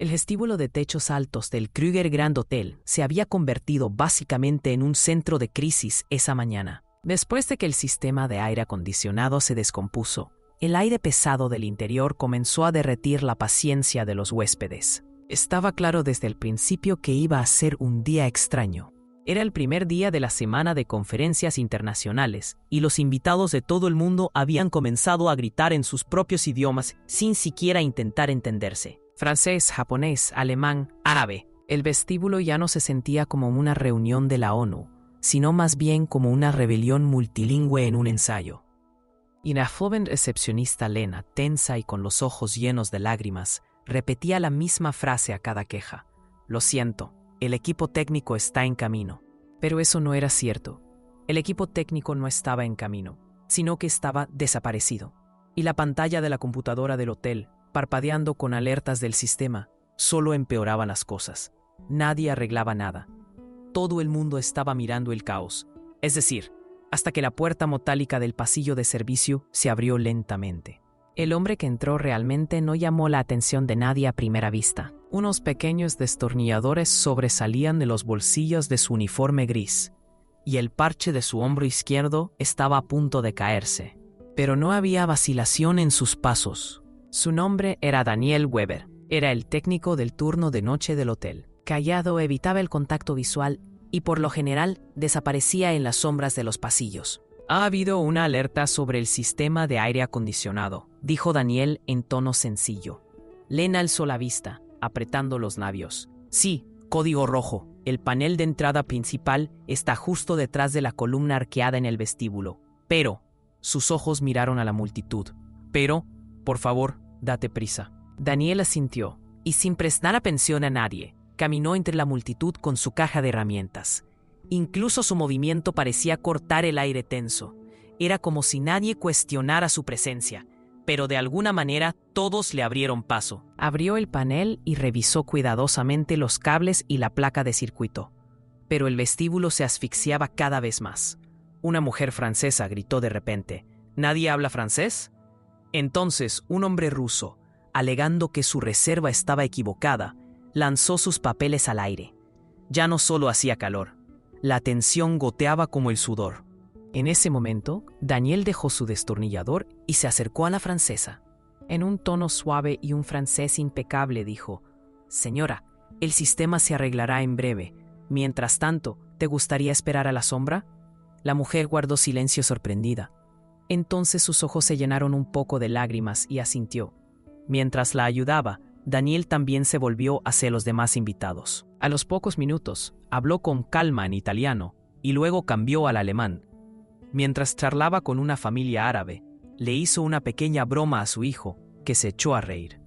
El vestíbulo de techos altos del Kruger Grand Hotel se había convertido básicamente en un centro de crisis esa mañana. Después de que el sistema de aire acondicionado se descompuso, el aire pesado del interior comenzó a derretir la paciencia de los huéspedes. Estaba claro desde el principio que iba a ser un día extraño. Era el primer día de la semana de conferencias internacionales y los invitados de todo el mundo habían comenzado a gritar en sus propios idiomas sin siquiera intentar entenderse. Francés, japonés, alemán, árabe. El vestíbulo ya no se sentía como una reunión de la ONU, sino más bien como una rebelión multilingüe en un ensayo. Y la joven recepcionista Lena, tensa y con los ojos llenos de lágrimas, repetía la misma frase a cada queja. Lo siento, el equipo técnico está en camino. Pero eso no era cierto. El equipo técnico no estaba en camino, sino que estaba desaparecido. Y la pantalla de la computadora del hotel, parpadeando con alertas del sistema, solo empeoraba las cosas. Nadie arreglaba nada. Todo el mundo estaba mirando el caos. Es decir, hasta que la puerta metálica del pasillo de servicio se abrió lentamente. El hombre que entró realmente no llamó la atención de nadie a primera vista. Unos pequeños destornilladores sobresalían de los bolsillos de su uniforme gris, y el parche de su hombro izquierdo estaba a punto de caerse. Pero no había vacilación en sus pasos. Su nombre era Daniel Weber. Era el técnico del turno de noche del hotel. Callado, evitaba el contacto visual y por lo general desaparecía en las sombras de los pasillos. Ha habido una alerta sobre el sistema de aire acondicionado, dijo Daniel en tono sencillo. Lena alzó la vista, apretando los labios. Sí, código rojo. El panel de entrada principal está justo detrás de la columna arqueada en el vestíbulo. Pero, sus ojos miraron a la multitud. Pero, por favor, date prisa. Daniel asintió, y sin prestar atención a nadie, caminó entre la multitud con su caja de herramientas. Incluso su movimiento parecía cortar el aire tenso. Era como si nadie cuestionara su presencia, pero de alguna manera todos le abrieron paso. Abrió el panel y revisó cuidadosamente los cables y la placa de circuito. Pero el vestíbulo se asfixiaba cada vez más. Una mujer francesa gritó de repente: ¿Nadie habla francés? Entonces, un hombre ruso, alegando que su reserva estaba equivocada, lanzó sus papeles al aire. Ya no solo hacía calor, la tensión goteaba como el sudor. En ese momento, Daniel dejó su destornillador y se acercó a la francesa. En un tono suave y un francés impecable dijo: «Señora, el sistema se arreglará en breve. Mientras tanto, ¿te gustaría esperar a la sombra?» La mujer guardó silencio sorprendida. Entonces sus ojos se llenaron un poco de lágrimas y asintió. Mientras la ayudaba, Daniel también se volvió hacia los demás invitados. A los pocos minutos, habló con calma en italiano y luego cambió al alemán. Mientras charlaba con una familia árabe, le hizo una pequeña broma a su hijo, que se echó a reír.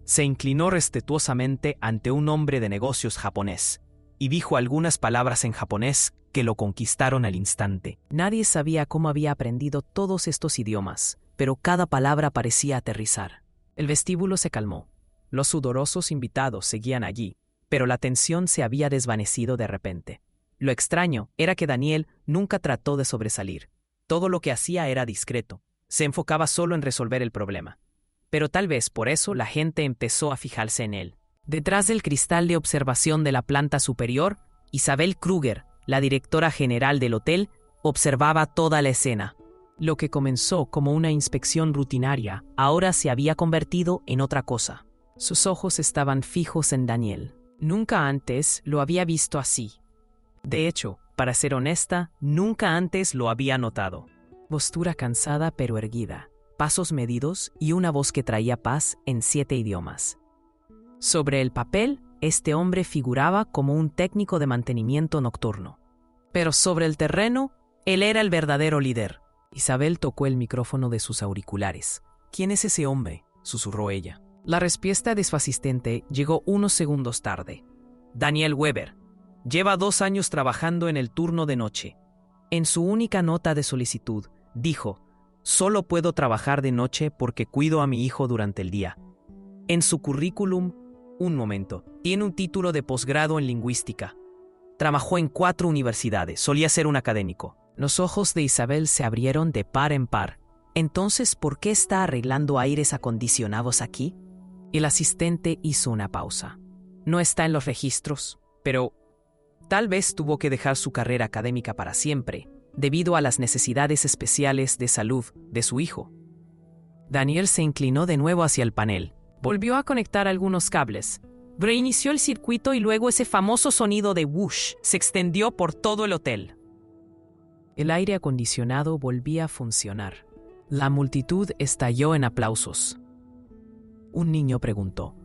Se inclinó respetuosamente ante un hombre de negocios japonés y dijo algunas palabras en japonés que lo conquistaron al instante. Nadie sabía cómo había aprendido todos estos idiomas, pero cada palabra parecía aterrizar. El vestíbulo se calmó. Los sudorosos invitados seguían allí, pero la tensión se había desvanecido de repente. Lo extraño era que Daniel nunca trató de sobresalir. Todo lo que hacía era discreto. Se enfocaba solo en resolver el problema. Pero tal vez por eso la gente empezó a fijarse en él. Detrás del cristal de observación de la planta superior, Isabel Kruger, la directora general del hotel, observaba toda la escena. Lo que comenzó como una inspección rutinaria ahora se había convertido en otra cosa. Sus ojos estaban fijos en Daniel. Nunca antes lo había visto así. De hecho, para ser honesta, nunca antes lo había notado. Postura cansada pero erguida, pasos medidos y una voz que traía paz en 7 idiomas. Sobre el papel, este hombre figuraba como un técnico de mantenimiento nocturno. Pero sobre el terreno, él era el verdadero líder. Isabel tocó el micrófono de sus auriculares. «¿Quién es ese hombre?», susurró ella. La respuesta desfasistente llegó unos segundos tarde. «Daniel Weber. Lleva 2 años trabajando en el turno de noche». En su única nota de solicitud, dijo: «Solo puedo trabajar de noche porque cuido a mi hijo durante el día». En su currículum, tiene un título de posgrado en lingüística. Trabajó en 4 universidades, solía ser un académico. Los ojos de Isabel se abrieron de par en par. «Entonces, ¿por qué está arreglando aires acondicionados aquí?». El asistente hizo una pausa. No está en los registros, pero tal vez tuvo que dejar su carrera académica para siempre, debido a las necesidades especiales de salud de su hijo. Daniel se inclinó de nuevo hacia el panel. Volvió a conectar algunos cables. Reinició el circuito y luego ese famoso sonido de whoosh se extendió por todo el hotel. El aire acondicionado volvía a funcionar. La multitud estalló en aplausos. Un niño preguntó: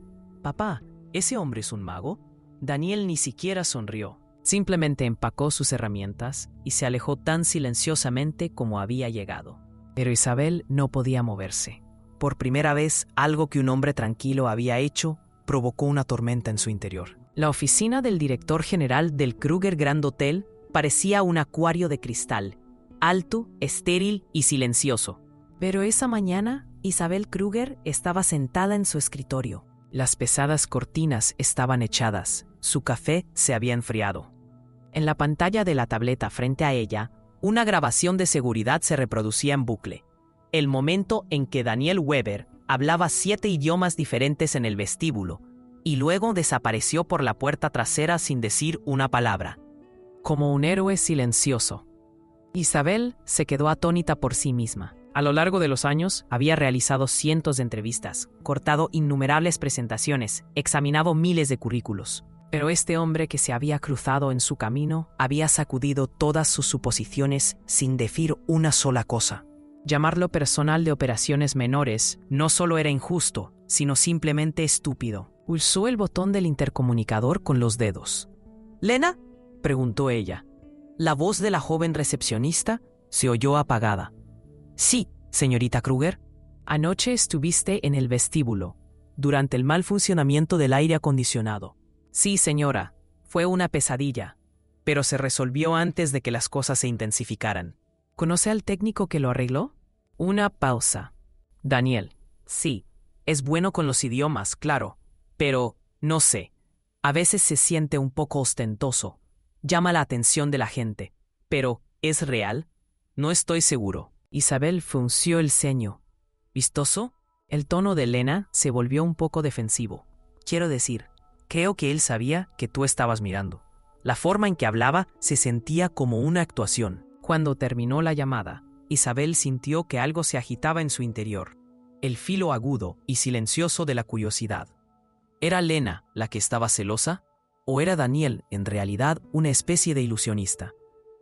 «Papá, ¿ese hombre es un mago?» Daniel ni siquiera sonrió. Simplemente empacó sus herramientas y se alejó tan silenciosamente como había llegado. Pero Isabel no podía moverse. Por primera vez, algo que un hombre tranquilo había hecho provocó una tormenta en su interior. La oficina del director general del Kruger Grand Hotel parecía un acuario de cristal, alto, estéril y silencioso. Pero esa mañana, Isabel Kruger estaba sentada en su escritorio. Las pesadas cortinas estaban echadas, su café se había enfriado. En la pantalla de la tableta frente a ella, una grabación de seguridad se reproducía en bucle. El momento en que Daniel Weber hablaba 7 idiomas diferentes en el vestíbulo y luego desapareció por la puerta trasera sin decir una palabra. Como un héroe silencioso. Isabel se quedó atónita por sí misma. A lo largo de los años, había realizado cientos de entrevistas, cortado innumerables presentaciones, examinado miles de currículos. Pero este hombre que se había cruzado en su camino había sacudido todas sus suposiciones sin decir una sola cosa. Llamarlo personal de operaciones menores no solo era injusto, sino simplemente estúpido. Pulsó el botón del intercomunicador con los dedos. «¿Lena?», preguntó ella. La voz de la joven recepcionista se oyó apagada. «Sí, señorita Kruger. Anoche estuviste en el vestíbulo, durante el mal funcionamiento del aire acondicionado». «Sí, señora. Fue una pesadilla, pero se resolvió antes de que las cosas se intensificaran». «¿Conoce al técnico que lo arregló?». Una pausa. «Daniel, sí, es bueno con los idiomas, claro, pero, no sé, a veces se siente un poco ostentoso. Llama la atención de la gente. Pero, ¿es real? No estoy seguro». Isabel frunció el ceño. «¿Vistoso?». El tono de Lena se volvió un poco defensivo. «Quiero decir, creo que él sabía que tú estabas mirando». La forma en que hablaba se sentía como una actuación. Cuando terminó la llamada, Isabel sintió que algo se agitaba en su interior. El filo agudo y silencioso de la curiosidad. ¿Era Lena la que estaba celosa? ¿O era Daniel, en realidad, una especie de ilusionista?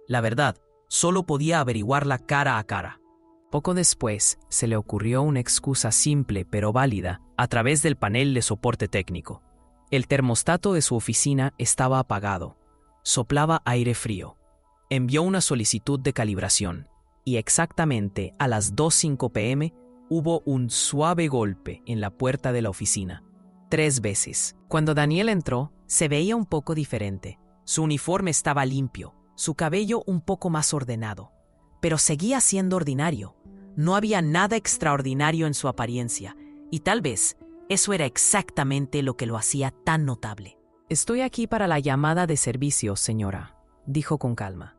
La verdad, solo podía averiguarla cara a cara. Poco después, se le ocurrió una excusa simple pero válida a través del panel de soporte técnico. El termostato de su oficina estaba apagado. Soplaba aire frío. Envió una solicitud de calibración y exactamente a las 2:05 p.m. hubo un suave golpe en la puerta de la oficina. 3 veces. Cuando Daniel entró, se veía un poco diferente. Su uniforme estaba limpio, su cabello un poco más ordenado, pero seguía siendo ordinario. No había nada extraordinario en su apariencia, y tal vez eso era exactamente lo que lo hacía tan notable. «Estoy aquí para la llamada de servicio, señora», dijo con calma.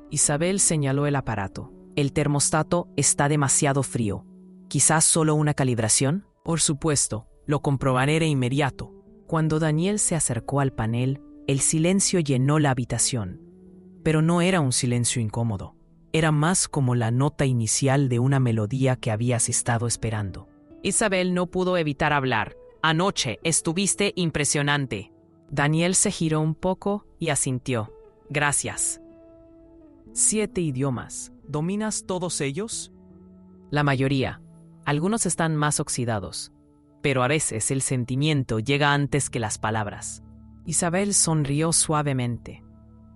Isabel señaló el aparato. «El termostato está demasiado frío. ¿Quizás solo una calibración?». «Por supuesto, lo comprobaré de inmediato». Cuando Daniel se acercó al panel, el silencio llenó la habitación. Pero no era un silencio incómodo. Era más como la nota inicial de una melodía que habías estado esperando. Isabel no pudo evitar hablar. «Anoche estuviste impresionante». Daniel se giró un poco y asintió. «Gracias». 7 idiomas. ¿Dominas todos ellos? La mayoría. Algunos están más oxidados. Pero a veces el sentimiento llega antes que las palabras. Isabel sonrió suavemente.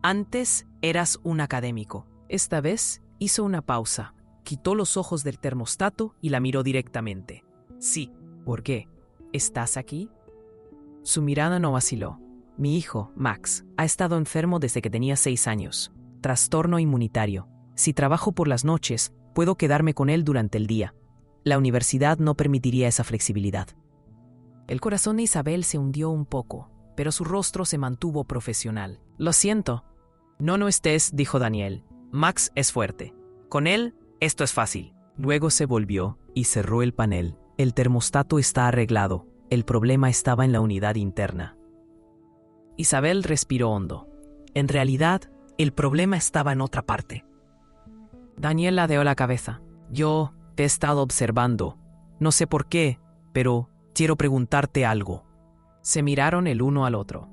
«Antes eras un académico». Esta vez hizo una pausa. Quitó los ojos del termostato y la miró directamente. «Sí». «¿Por qué? ¿Estás aquí?». Su mirada no vaciló. «Mi hijo, Max, ha estado enfermo desde que tenía 6 años. Trastorno inmunitario. Si trabajo por las noches, puedo quedarme con él durante el día. La universidad no permitiría esa flexibilidad». El corazón de Isabel se hundió un poco, pero su rostro se mantuvo profesional. «Lo siento». No estés», dijo Daniel. «Max es fuerte. Con él, esto es fácil». Luego se volvió y cerró el panel, el termostato está arreglado. El problema estaba en la unidad interna. Isabel respiró hondo. En realidad, el problema estaba en otra parte. Daniel ladeó la cabeza. Yo te he estado observando. No sé por qué, pero quiero preguntarte algo. Se miraron el uno al otro.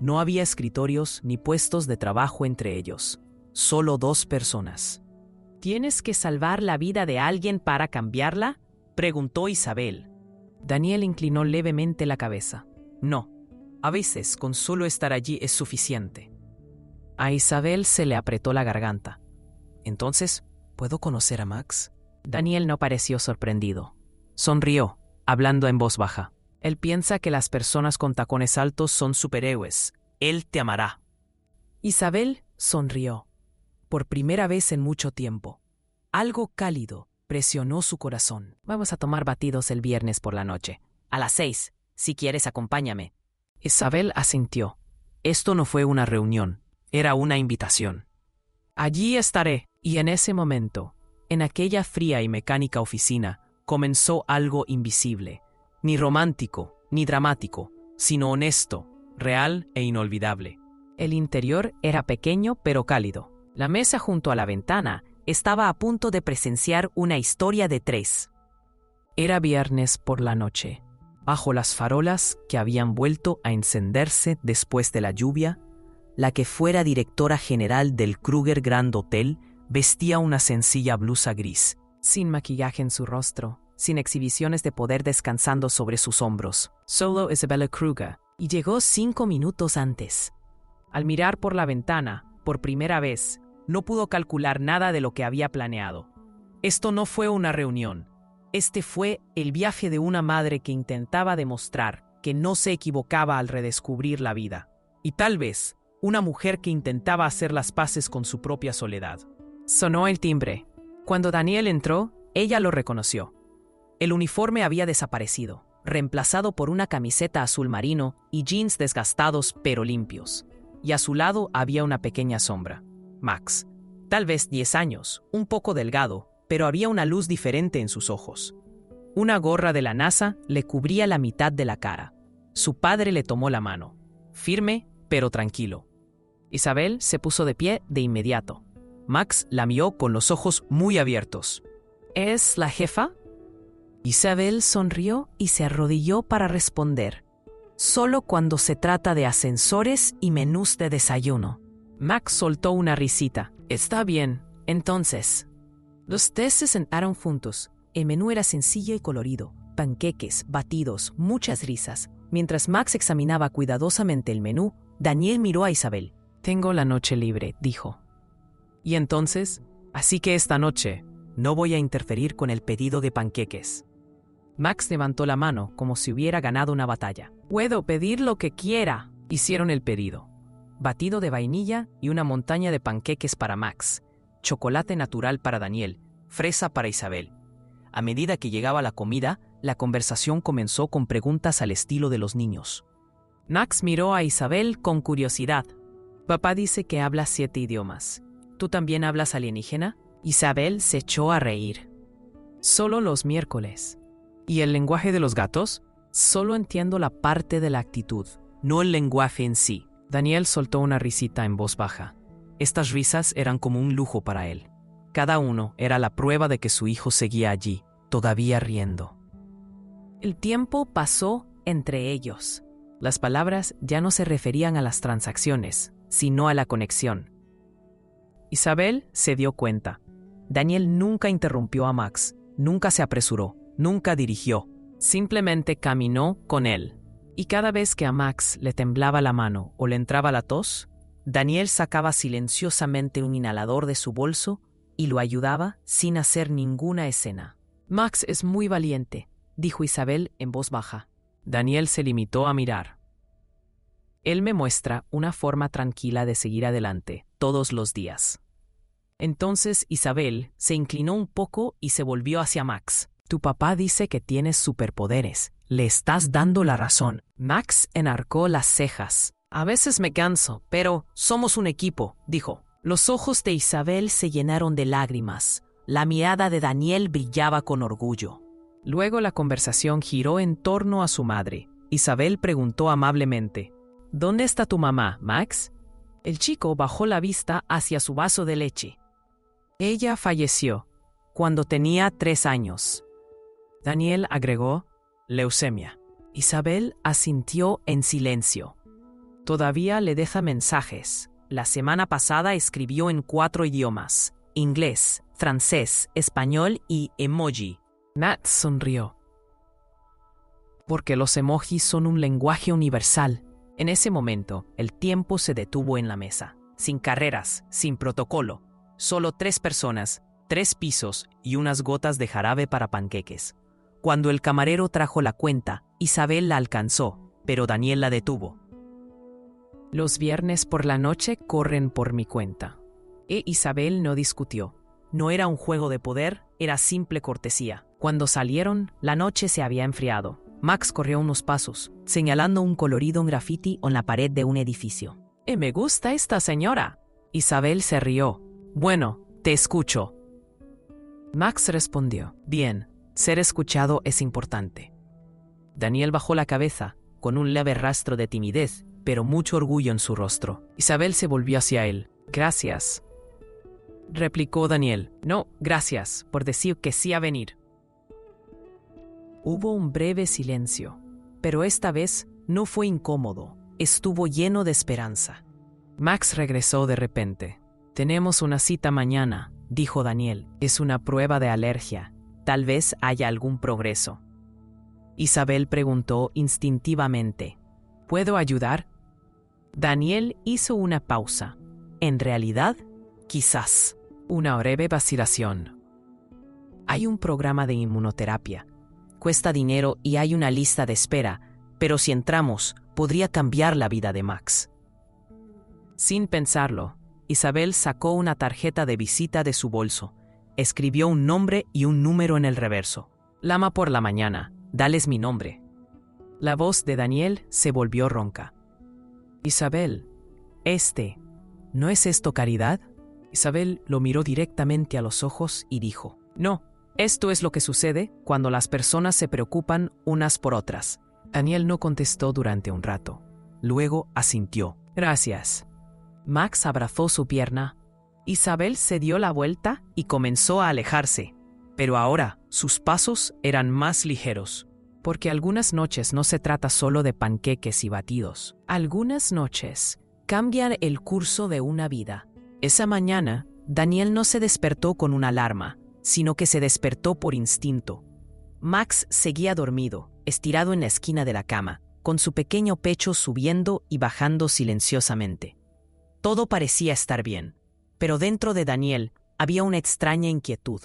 No había escritorios ni puestos de trabajo entre ellos. Solo 2 personas. ¿Tienes que salvar la vida de alguien para cambiarla?, preguntó Isabel. Daniel inclinó levemente la cabeza. No, a veces con solo estar allí es suficiente. A Isabel se le apretó la garganta. Entonces, ¿puedo conocer a Max? Daniel no pareció sorprendido. Sonrió, hablando en voz baja. Él piensa que las personas con tacones altos son superhéroes. Él te amará. Isabel sonrió. Por primera vez en mucho tiempo. Algo cálido presionó su corazón. Vamos a tomar batidos el viernes por la noche. A las 6. Si quieres, acompáñame. Isabel asintió. Esto no fue una reunión. Era una invitación. Allí estaré. Y en ese momento, en aquella fría y mecánica oficina, comenzó algo invisible. Ni romántico, ni dramático, sino honesto, real e inolvidable. El interior era pequeño pero cálido. La mesa junto a la ventana estaba a punto de presenciar una historia de 3. Era viernes por la noche. Bajo las farolas que habían vuelto a encenderse después de la lluvia, la que fuera directora general del Kruger Grand Hotel vestía una sencilla blusa gris, sin maquillaje en su rostro, sin exhibiciones de poder descansando sobre sus hombros. Solo Isabella Kruger, y llegó 5 minutos antes. Al mirar por la ventana, por primera vez, no pudo calcular nada de lo que había planeado. Esto no fue una reunión. Este fue el viaje de una madre que intentaba demostrar que no se equivocaba al redescubrir la vida. Y tal vez, una mujer que intentaba hacer las paces con su propia soledad. Sonó el timbre. Cuando Daniel entró, ella lo reconoció. El uniforme había desaparecido, reemplazado por una camiseta azul marino y jeans desgastados pero limpios. Y a su lado había una pequeña sombra. Max. Tal vez 10 años, un poco delgado, pero había una luz diferente en sus ojos. Una gorra de la NASA le cubría la mitad de la cara. Su padre le tomó la mano, firme pero tranquilo. Isabel se puso de pie de inmediato. Max la miró con los ojos muy abiertos. ¿Es la jefa? Isabel sonrió y se arrodilló para responder. Solo cuando se trata de ascensores y menús de desayuno. Max soltó una risita. Está bien, entonces. Los 3 se sentaron juntos. El menú era sencillo y colorido. Panqueques, batidos, muchas risas. Mientras Max examinaba cuidadosamente el menú, Daniel miró a Isabel. Tengo la noche libre, dijo. ¿Y entonces? Así que esta noche no voy a interferir con el pedido de panqueques. Max levantó la mano como si hubiera ganado una batalla. Puedo pedir lo que quiera. Hicieron el pedido. Batido de vainilla y una montaña de panqueques para Max. Chocolate natural para Daniel. Fresa para Isabel. A medida que llegaba la comida, la conversación comenzó con preguntas al estilo de los niños. Max miró a Isabel con curiosidad. Papá dice que habla 7 idiomas. ¿Tú también hablas alienígena? Isabel se echó a reír. Solo los miércoles. ¿Y el lenguaje de los gatos? Solo entiendo la parte de la actitud, no el lenguaje en sí. Daniel soltó una risita en voz baja. Estas risas eran como un lujo para él. Cada uno era la prueba de que su hijo seguía allí, todavía riendo. El tiempo pasó entre ellos. Las palabras ya no se referían a las transacciones, sino a la conexión. Isabel se dio cuenta. Daniel nunca interrumpió a Max, nunca se apresuró, nunca dirigió, simplemente caminó con él. Y cada vez que a Max le temblaba la mano o le entraba la tos, Daniel sacaba silenciosamente un inhalador de su bolso y lo ayudaba sin hacer ninguna escena. Max es muy valiente, dijo Isabel en voz baja. Daniel se limitó a mirar. Él me muestra una forma tranquila de seguir adelante, todos los días. Entonces Isabel se inclinó un poco y se volvió hacia Max. Tu papá dice que tienes superpoderes. Le estás dando la razón. Max enarcó las cejas. A veces me canso, pero somos un equipo, dijo. Los ojos de Isabel se llenaron de lágrimas. La mirada de Daniel brillaba con orgullo. Luego la conversación giró en torno a su madre. Isabel preguntó amablemente, ¿Dónde está tu mamá, Max? El chico bajó la vista hacia su vaso de leche. Ella falleció cuando tenía 3 años. Daniel agregó, leucemia. Isabel asintió en silencio. Todavía le deja mensajes. La semana pasada escribió en 4 idiomas: inglés, francés, español y emoji. Matt sonrió. Porque los emojis son un lenguaje universal. En ese momento, el tiempo se detuvo en la mesa. Sin carreras, sin protocolo. Solo 3 personas, 3 pisos y unas gotas de jarabe para panqueques. Cuando el camarero trajo la cuenta, Isabel la alcanzó, pero Daniel la detuvo. Los viernes por la noche corren por mi cuenta. Isabel no discutió. No era un juego de poder, era simple cortesía. Cuando salieron, la noche se había enfriado. Max corrió unos pasos, señalando un colorido graffiti en la pared de un edificio. Me gusta esta señora. Isabel se rió. Bueno, te escucho. Max respondió, bien, ser escuchado es importante. Daniel bajó la cabeza, con un leve rastro de timidez, pero mucho orgullo en su rostro. Isabel se volvió hacia él. Gracias, replicó Daniel. No, gracias por decir que sí a venir. Hubo un breve silencio, pero esta vez no fue incómodo, estuvo lleno de esperanza. Max regresó de repente. Tenemos una cita mañana, dijo Daniel. Es una prueba de alergia. Tal vez haya algún progreso. Isabel preguntó instintivamente, ¿puedo ayudar? Daniel hizo una pausa. En realidad, quizás. Una breve vacilación. Hay un programa de inmunoterapia. Cuesta dinero y hay una lista de espera, pero si entramos, podría cambiar la vida de Max. Sin pensarlo, Isabel sacó una tarjeta de visita de su bolso, escribió un nombre y un número en el reverso. Lama por la mañana, dales mi nombre. La voz de Daniel se volvió ronca. Isabel, ¿no es esto caridad? Isabel lo miró directamente a los ojos y dijo, no. Esto es lo que sucede cuando las personas se preocupan unas por otras. Daniel no contestó durante un rato. Luego asintió. Gracias. Max abrazó su pierna. Isabel se dio la vuelta y comenzó a alejarse. Pero ahora sus pasos eran más ligeros. Porque algunas noches no se trata solo de panqueques y batidos. Algunas noches cambian el curso de una vida. Esa mañana, Daniel no se despertó con una alarma, sino que se despertó por instinto. Max seguía dormido, estirado en la esquina de la cama, con su pequeño pecho subiendo y bajando silenciosamente. Todo parecía estar bien, pero dentro de Daniel había una extraña inquietud,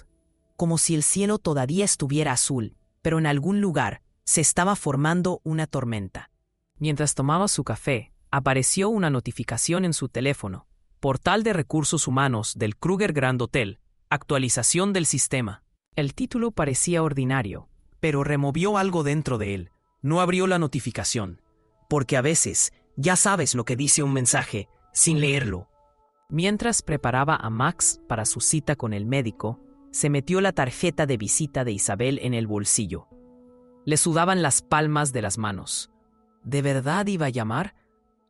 como si el cielo todavía estuviera azul, pero en algún lugar se estaba formando una tormenta. Mientras tomaba su café, apareció una notificación en su teléfono. Portal de Recursos Humanos del Kruger Grand Hotel. Actualización del sistema. El título parecía ordinario, pero removió algo dentro de él. No abrió la notificación, porque a veces ya sabes lo que dice un mensaje sin leerlo. Mientras preparaba a Max para su cita con el médico, se metió la tarjeta de visita de Isabel en el bolsillo. Le sudaban las palmas de las manos. ¿De verdad iba a llamar?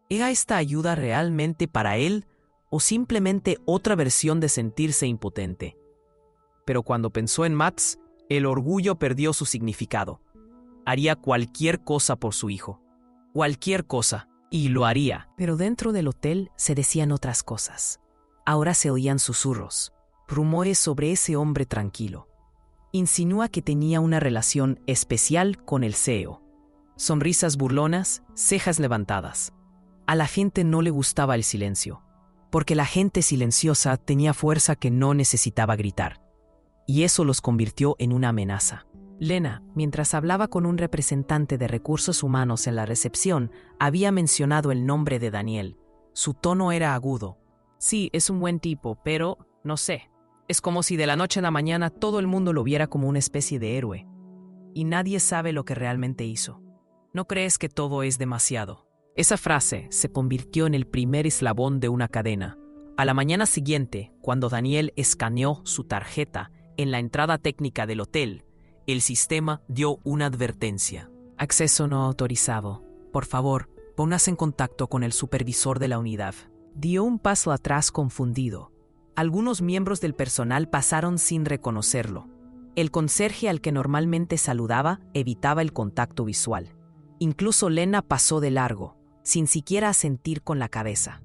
¿Era esta ayuda realmente para él? ¿O simplemente otra versión de sentirse impotente? Pero cuando pensó en Max, el orgullo perdió su significado. Haría cualquier cosa por su hijo. Cualquier cosa. Y lo haría. Pero dentro del hotel se decían otras cosas. Ahora se oían susurros, rumores sobre ese hombre tranquilo. Insinúa que tenía una relación especial con el CEO. Sonrisas burlonas, cejas levantadas. A la gente no le gustaba el silencio, porque la gente silenciosa tenía fuerza que no necesitaba gritar. Y eso los convirtió en una amenaza. Lena, mientras hablaba con un representante de recursos humanos en la recepción, había mencionado el nombre de Daniel. Su tono era agudo. Sí, es un buen tipo, pero, no sé. Es como si de la noche a la mañana todo el mundo lo viera como una especie de héroe. Y nadie sabe lo que realmente hizo. ¿No crees que todo es demasiado? Esa frase se convirtió en el primer eslabón de una cadena. A la mañana siguiente, cuando Daniel escaneó su tarjeta en la entrada técnica del hotel, el sistema dio una advertencia. Acceso no autorizado. Por favor, póngase en contacto con el supervisor de la unidad. Dio un paso atrás confundido. Algunos miembros del personal pasaron sin reconocerlo. El conserje al que normalmente saludaba evitaba el contacto visual. Incluso Lena pasó de largo, sin siquiera asentir con la cabeza.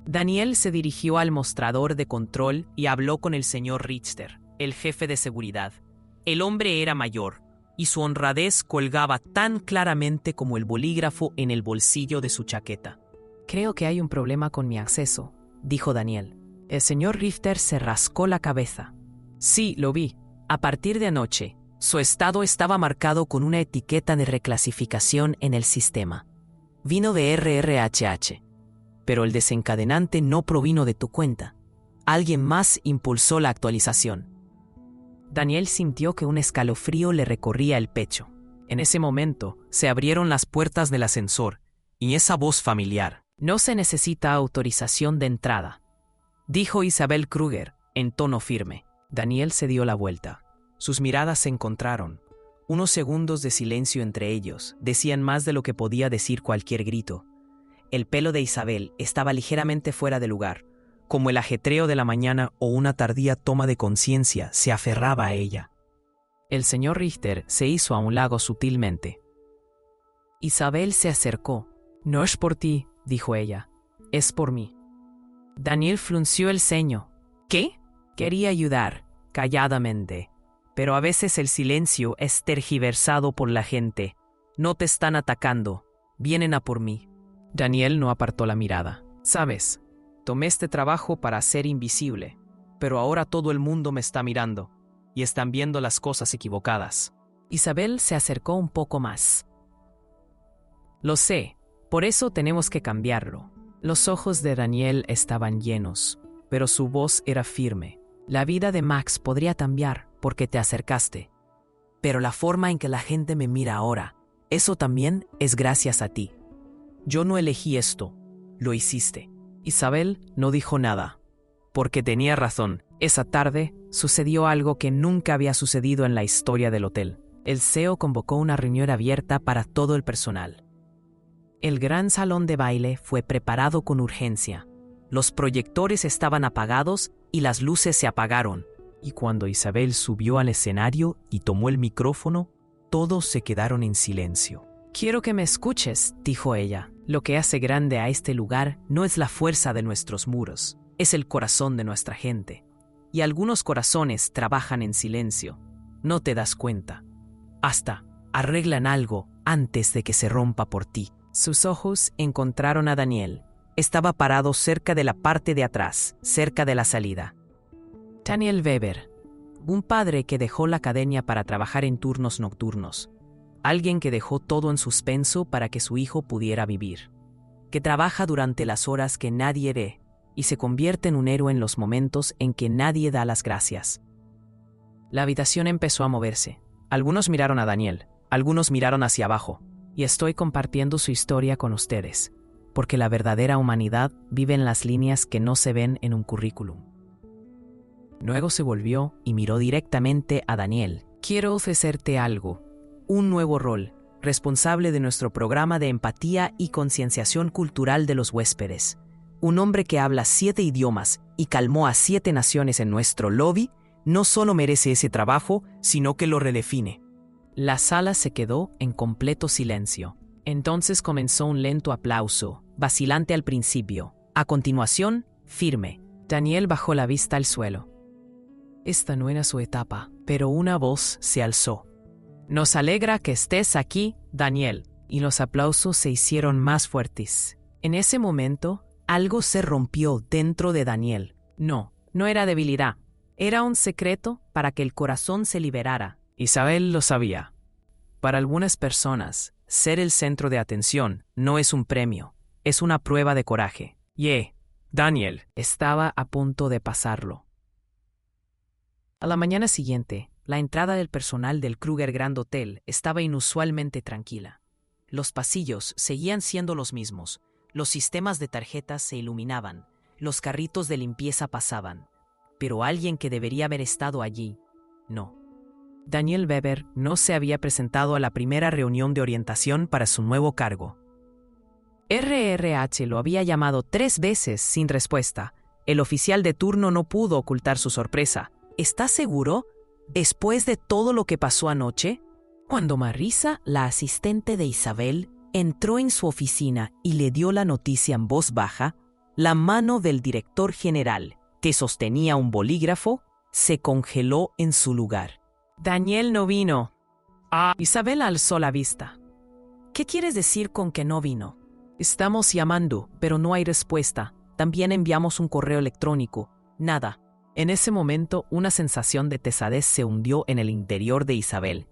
Daniel se dirigió al mostrador de control y habló con el señor Richter, el jefe de seguridad. El hombre era mayor, y su honradez colgaba tan claramente como el bolígrafo en el bolsillo de su chaqueta. «Creo que hay un problema con mi acceso», dijo Daniel. El señor Richter se rascó la cabeza. «Sí, lo vi. A partir de anoche, su estado estaba marcado con una etiqueta de reclasificación en el sistema. Vino de RRHH. Pero el desencadenante no provino de tu cuenta. Alguien más impulsó la actualización». Daniel sintió que un escalofrío le recorría el pecho. En ese momento, se abrieron las puertas del ascensor, y esa voz familiar. «No se necesita autorización de entrada», dijo Isabel Kruger, en tono firme. Daniel se dio la vuelta. Sus miradas se encontraron. Unos segundos de silencio entre ellos decían más de lo que podía decir cualquier grito. El pelo de Isabel estaba ligeramente fuera de lugar, como el ajetreo de la mañana o una tardía toma de conciencia se aferraba a ella. El señor Richter se hizo a un lado sutilmente. Isabel se acercó. «No es por ti», dijo ella. «Es por mí». Daniel frunció el ceño. «¿Qué?» Quería ayudar, calladamente. Pero a veces el silencio es tergiversado por la gente. No te están atacando. Vienen a por mí. Daniel no apartó la mirada. «Sabes, tomé este trabajo para ser invisible, pero ahora todo el mundo me está mirando y están viendo las cosas equivocadas». Isabel se acercó un poco más. «Lo sé, por eso tenemos que cambiarlo». Los ojos de Daniel estaban llenos, pero su voz era firme. «La vida de Max podría cambiar porque te acercaste. Pero la forma en que la gente me mira ahora, eso también es gracias a ti. Yo no elegí esto, lo hiciste». Isabel no dijo nada, porque tenía razón. Esa tarde sucedió algo que nunca había sucedido en la historia del hotel. El CEO convocó una reunión abierta para todo el personal. El gran salón de baile fue preparado con urgencia. Los proyectores estaban apagados y las luces se apagaron. Y cuando Isabel subió al escenario y tomó el micrófono, todos se quedaron en silencio. «Quiero que me escuches», dijo ella. «Lo que hace grande a este lugar no es la fuerza de nuestros muros, es el corazón de nuestra gente. Y algunos corazones trabajan en silencio. No te das cuenta. Hasta arreglan algo antes de que se rompa por ti». Sus ojos encontraron a Daniel. Estaba parado cerca de la parte de atrás, cerca de la salida. Daniel Weber, un padre que dejó la academia para trabajar en turnos nocturnos. Alguien que dejó todo en suspenso para que su hijo pudiera vivir. Que trabaja durante las horas que nadie ve y se convierte en un héroe en los momentos en que nadie da las gracias. La habitación empezó a moverse. Algunos miraron a Daniel, algunos miraron hacia abajo. Y estoy compartiendo su historia con ustedes, porque la verdadera humanidad vive en las líneas que no se ven en un currículum. Luego se volvió y miró directamente a Daniel. «Quiero ofrecerte algo, un nuevo rol, responsable de nuestro programa de empatía y concienciación cultural de los huéspedes. Un hombre que habla 7 idiomas y calmó a 7 naciones en nuestro lobby, no solo merece ese trabajo, sino que lo redefine». La sala se quedó en completo silencio. Entonces comenzó un lento aplauso, vacilante al principio. A continuación, firme. Daniel bajó la vista al suelo. Esta no era su etapa, pero una voz se alzó. «Nos alegra que estés aquí, Daniel». Y los aplausos se hicieron más fuertes. En ese momento, algo se rompió dentro de Daniel. No era debilidad. Era un secreto para que el corazón se liberara. Isabel lo sabía. Para algunas personas, ser el centro de atención no es un premio, es una prueba de coraje. Daniel estaba a punto de pasarlo. A la mañana siguiente, la entrada del personal del Kruger Grand Hotel estaba inusualmente tranquila. Los pasillos seguían siendo los mismos, los sistemas de tarjetas se iluminaban, los carritos de limpieza pasaban, pero alguien que debería haber estado allí, no. Daniel Weber no se había presentado a la primera reunión de orientación para su nuevo cargo. RRH lo había llamado 3 veces sin respuesta. El oficial de turno no pudo ocultar su sorpresa. ¿Estás seguro? ¿Después de todo lo que pasó anoche? Cuando Marisa, la asistente de Isabel, entró en su oficina y le dio la noticia en voz baja, la mano del director general, que sostenía un bolígrafo, se congeló en su lugar. Daniel no vino. Isabel alzó la vista. ¿Qué quieres decir con que no vino? Estamos llamando, pero no hay respuesta. También enviamos un correo electrónico. Nada. En ese momento, una sensación de pesadez se hundió en el interior de Isabel.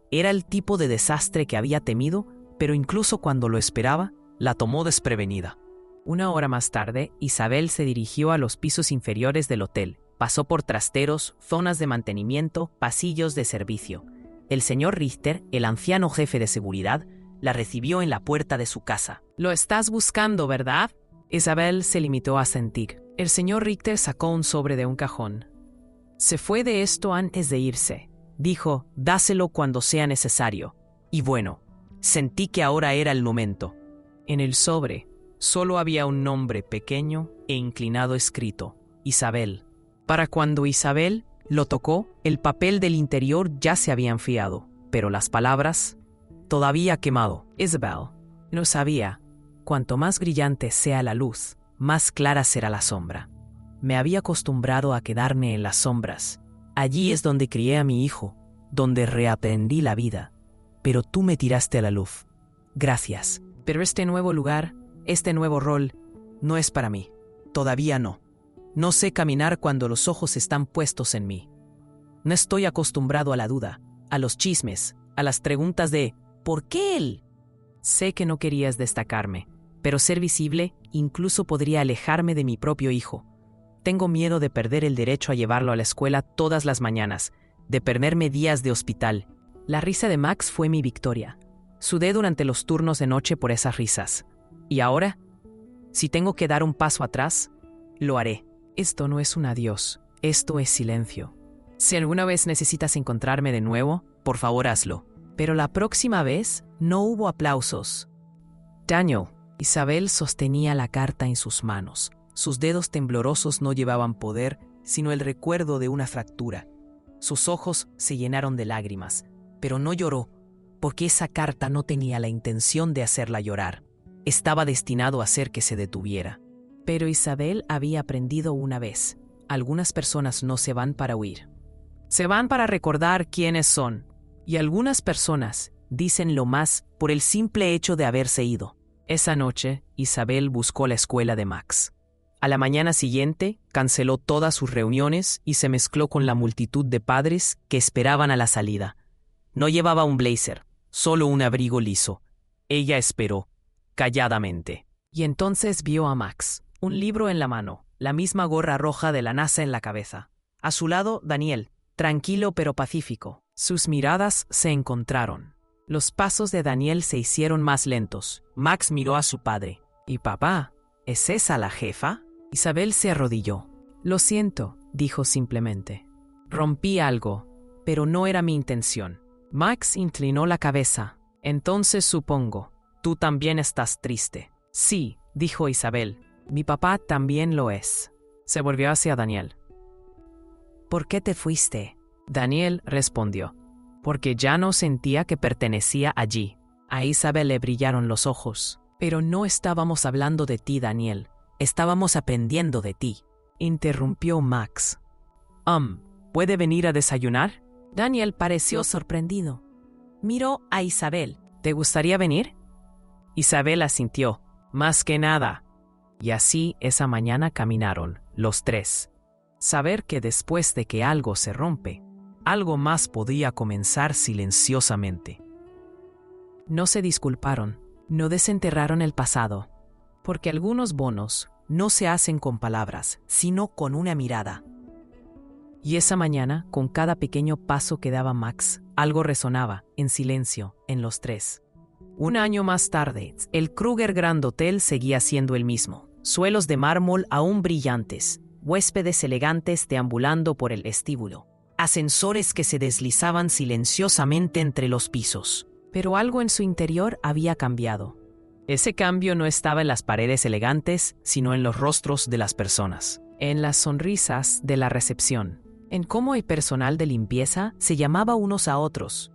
Era el tipo de desastre que había temido, pero incluso cuando lo esperaba, la tomó desprevenida. 1 hora más tarde, Isabel se dirigió a los pisos inferiores del hotel. Pasó por trasteros, zonas de mantenimiento, pasillos de servicio. El señor Richter, el anciano jefe de seguridad, la recibió en la puerta de su casa. «Lo estás buscando, ¿verdad?» Isabel se limitó a asentir. El señor Richter sacó un sobre de un cajón. «Se fue de esto antes de irse», dijo, «dáselo cuando sea necesario». Y bueno, sentí que ahora era el momento. En el sobre solo había un nombre pequeño e inclinado escrito: Isabel. Para cuando Isabel lo tocó, el papel del interior ya se había enfriado, pero las palabras todavía quemado. Isabel. No sabía. Cuanto más brillante sea la luz, más clara será la sombra. Me había acostumbrado a quedarme en las sombras. Allí es donde crié a mi hijo, donde reaprendí la vida. Pero tú me tiraste a la luz. Gracias. Pero este nuevo lugar, este nuevo rol, no es para mí. Todavía no. No sé caminar cuando los ojos están puestos en mí. No estoy acostumbrado a la duda, a los chismes, a las preguntas de ¿por qué él? Sé que no querías destacarme, pero ser visible incluso podría alejarme de mi propio hijo. Tengo miedo de perder el derecho a llevarlo a la escuela todas las mañanas, de perderme días de hospital. La risa de Max fue mi victoria. Sudé durante los turnos de noche por esas risas. ¿Y ahora? Si tengo que dar un paso atrás, lo haré. Esto no es un adiós, esto es silencio. Si alguna vez necesitas encontrarme de nuevo, por favor hazlo. Pero la próxima vez no hubo aplausos. Daniel. Isabel sostenía la carta en sus manos. Sus dedos temblorosos no llevaban poder, sino el recuerdo de una fractura. Sus ojos se llenaron de lágrimas, pero no lloró, porque esa carta no tenía la intención de hacerla llorar. Estaba destinado a hacer que se detuviera. Pero Isabel había aprendido una vez: algunas personas no se van para huir. Se van para recordar quiénes son. Y algunas personas dicen lo más por el simple hecho de haberse ido. Esa noche, Isabel buscó la escuela de Max. A la mañana siguiente, canceló todas sus reuniones y se mezcló con la multitud de padres que esperaban a la salida. No llevaba un blazer, solo un abrigo liso. Ella esperó, calladamente. Y entonces vio a Max, un libro en la mano, la misma gorra roja de la NASA en la cabeza. A su lado, Daniel, tranquilo pero pacífico. Sus miradas se encontraron. Los pasos de Daniel se hicieron más lentos. Max miró a su padre. «¿Y papá? ¿Es esa la jefa?» Isabel se arrodilló. «Lo siento», dijo simplemente. «Rompí algo, pero no era mi intención». Max inclinó la cabeza. «Entonces supongo, tú también estás triste». «Sí», dijo Isabel. «Mi papá también lo es». Se volvió hacia Daniel. «¿Por qué te fuiste?» Daniel respondió: «Porque ya no sentía que pertenecía allí». A Isabel le brillaron los ojos. «Pero no estábamos hablando de ti, Daniel. Estábamos aprendiendo de ti», interrumpió Max. ¿Puede venir a desayunar?» Daniel pareció sorprendido. Miró a Isabel. «¿Te gustaría venir?» Isabel asintió. «Más que nada». Y así esa mañana caminaron, los tres. Saber que después de que algo se rompe, algo más podía comenzar silenciosamente. No se disculparon, no desenterraron el pasado, porque algunos bonos no se hacen con palabras, sino con una mirada. Y esa mañana, con cada pequeño paso que daba Max, algo resonaba, en silencio, en los tres. 1 año más tarde, el Kruger Grand Hotel seguía siendo el mismo. Suelos de mármol aún brillantes, huéspedes elegantes deambulando por el vestíbulo. ascensores que se deslizaban silenciosamente entre los pisos. Pero algo en su interior había cambiado. Ese cambio no estaba en las paredes elegantes, sino en los rostros de las personas, en las sonrisas de la recepción, en cómo el personal de limpieza se llamaba unos a otros,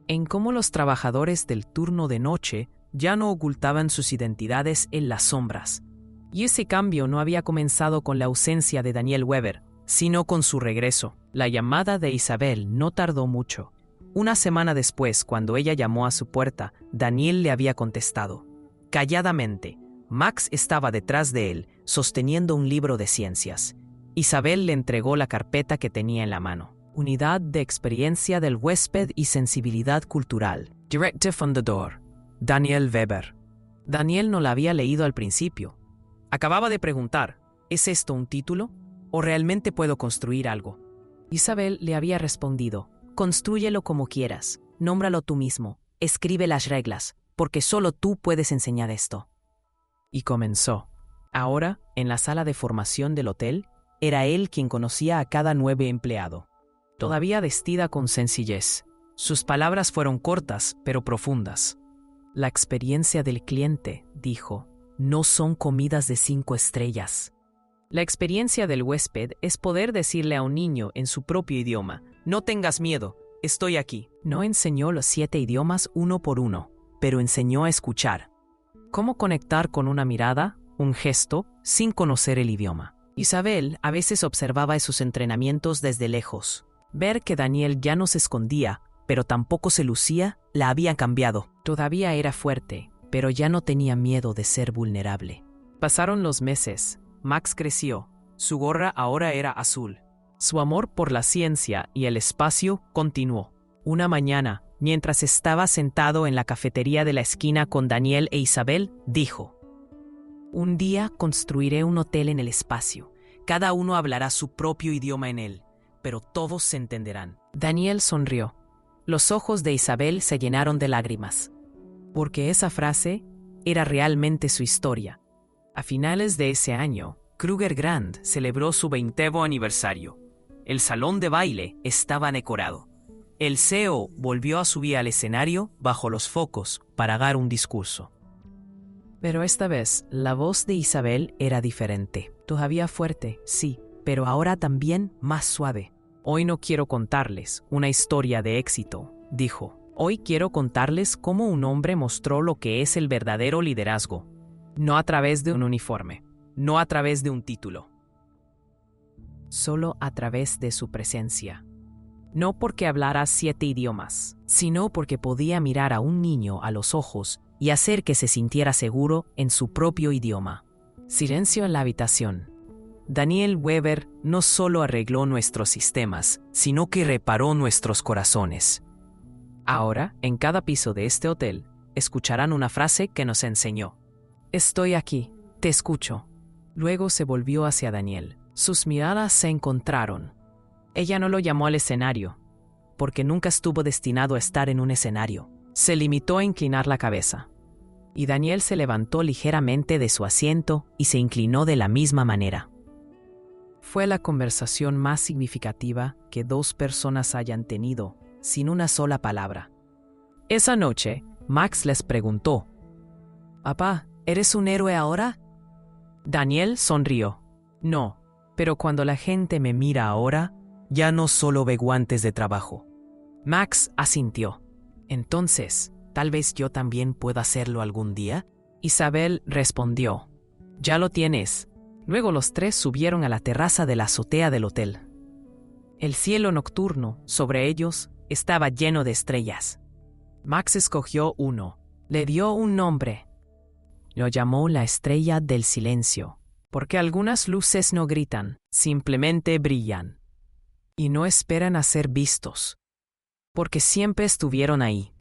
en cómo los trabajadores del turno de noche ya no ocultaban sus identidades en las sombras. Y ese cambio no había comenzado con la ausencia de Daniel Weber, sino con su regreso. La llamada de Isabel no tardó mucho. Una semana después, cuando ella llamó a su puerta, Daniel le había contestado. Calladamente, Max estaba detrás de él, sosteniendo un libro de ciencias. Isabel le entregó la carpeta que tenía en la mano. Unidad de Experiencia del Huésped y Sensibilidad Cultural. Director Fundador, Daniel Weber. Daniel no la había leído al principio. Acababa de preguntar, ¿es esto un título? ¿O realmente puedo construir algo? Isabel le había respondido, constrúyelo como quieras, nómbralo tú mismo, escribe las reglas, porque solo tú puedes enseñar esto. Y comenzó. Ahora, en la sala de formación del hotel, era él quien conocía a cada nuevo empleado. Todavía vestida con sencillez. Sus palabras fueron cortas, pero profundas. La experiencia del cliente, dijo, no son comidas de 5 estrellas. La experiencia del huésped es poder decirle a un niño en su propio idioma, no tengas miedo, estoy aquí. No enseñó los 7 idiomas uno por uno, pero enseñó a escuchar. Cómo conectar con una mirada, un gesto, sin conocer el idioma. Isabel a veces observaba esos entrenamientos desde lejos. Ver que Daniel ya no se escondía, pero tampoco se lucía, la había cambiado. Todavía era fuerte, pero ya no tenía miedo de ser vulnerable. Pasaron los meses. Max creció. Su gorra ahora era azul. Su amor por la ciencia y el espacio continuó. Una mañana, mientras estaba sentado en la cafetería de la esquina con Daniel e Isabel, dijo: un día construiré un hotel en el espacio. Cada uno hablará su propio idioma en él, pero todos se entenderán. Daniel sonrió. Los ojos de Isabel se llenaron de lágrimas, porque esa frase era realmente su historia. A finales de ese año, Kruger Grand celebró su 20º aniversario. El salón de baile estaba decorado. El CEO volvió a subir al escenario bajo los focos para dar un discurso. Pero esta vez, la voz de Isabel era diferente. Todavía fuerte, sí, pero ahora también más suave. Hoy no quiero contarles una historia de éxito, dijo. Hoy quiero contarles cómo un hombre mostró lo que es el verdadero liderazgo. No a través de un uniforme, no a través de un título. Solo a través de su presencia. No porque hablara 7 idiomas, sino porque podía mirar a un niño a los ojos y hacer que se sintiera seguro en su propio idioma. Silencio en la habitación. Daniel Weber no solo arregló nuestros sistemas, sino que reparó nuestros corazones. Ahora, en cada piso de este hotel, escucharán una frase que nos enseñó. Estoy aquí, te escucho. Luego se volvió hacia Daniel. Sus miradas se encontraron. Ella no lo llamó al escenario, porque nunca estuvo destinado a estar en un escenario. Se limitó a inclinar la cabeza. Y Daniel se levantó ligeramente de su asiento y se inclinó de la misma manera. Fue la conversación más significativa que 2 personas hayan tenido, sin una sola palabra. Esa noche, Max les preguntó: «Papá, ¿eres un héroe ahora?» Daniel sonrió. «No, pero cuando la gente me mira ahora, ya no solo ve guantes de trabajo». Max asintió. «Entonces, tal vez yo también pueda hacerlo algún día». Isabel respondió: «Ya lo tienes». Luego los 3 subieron a la terraza de la azotea del hotel. El cielo nocturno, sobre ellos, estaba lleno de estrellas. Max escogió uno. Le dio un nombre. Lo llamó la estrella del silencio, porque algunas luces no gritan, simplemente brillan. Y no esperan a ser vistos, porque siempre estuvieron ahí.